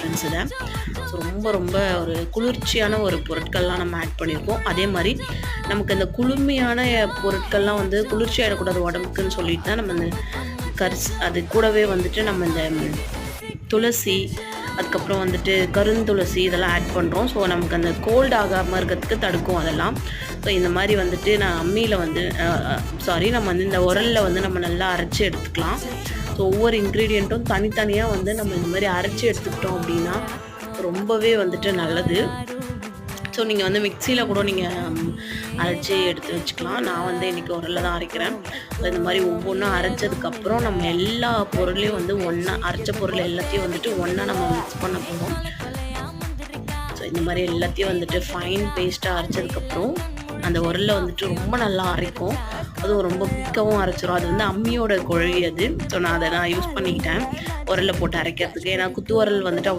Friends இதை. So ரொம்ப ரொம்ப ஒரு குளிர்ச்சியான ஒரு பொருட்கள்லாம் நம்ம ஆட் பண்ணியிருக்கோம். அதே மாதிரி நமக்கு இந்த குளுமையான பொருட்கள்லாம் வந்து குளிர்ச்சி ஆகிடக்கூடாது உடம்புக்குன்னு சொல்லிட்டு தான் நம்ம இந்த அது கூடவே வந்துட்டு நம்ம இந்த துளசி, அதுக்கப்புறம் வந்துட்டு கருந்துளசி இதெல்லாம் ஆட் பண்ணுறோம். ஸோ நமக்கு அந்த கோல்டு ஆகாமல் இருக்கிறதுக்கு தடுக்கும் அதெல்லாம். ஸோ இந்த மாதிரி வந்துட்டு நான் அம்மியில் வந்து நம்ம வந்து இந்த உரலில் வந்து நம்ம நல்லா அரைச்சி எடுத்துக்கலாம். ஸோ ஒவ்வொரு இன்க்ரீடியண்ட்டும் தனித்தனியாக வந்து நம்ம இந்த மாதிரி அரைச்சி எடுத்துக்கிட்டோம் அப்படின்னா ரொம்பவே வந்துட்டு நல்லது. ஸோ நீங்கள் வந்து மிக்சியில் கூட நீங்கள் அரைச்சி எடுத்து வச்சுக்கலாம். நான் வந்து இன்றைக்கி உரலில் தான் அரைக்கிறேன். இந்த மாதிரி ஒவ்வொன்றா அரைச்சதுக்கப்புறம் நம்ம எல்லா பொருளையும் வந்து ஒன்றா அரைச்ச பொருள் எல்லாத்தையும் வந்துட்டு ஒன்றா நம்ம மிக்ஸ் பண்ண போகிறோம். ஸோ இந்த மாதிரி எல்லாத்தையும் வந்துட்டு ஃபைன் பேஸ்ட்டாக அரைச்சதுக்கப்புறம் அந்த உரலில் வந்துட்டு ரொம்ப நல்லா அரைக்கும். அதுவும் ரொம்ப குயிக்காகவும் அரைச்சிரும். அது வந்து அம்மியோட குழி அது. ஸோ நான் அதை யூஸ் பண்ணிக்கிட்டேன் உரலில் போட்டு அரைக்கிறதுக்கு. ஏன்னா குத்து உரல் வந்துட்டு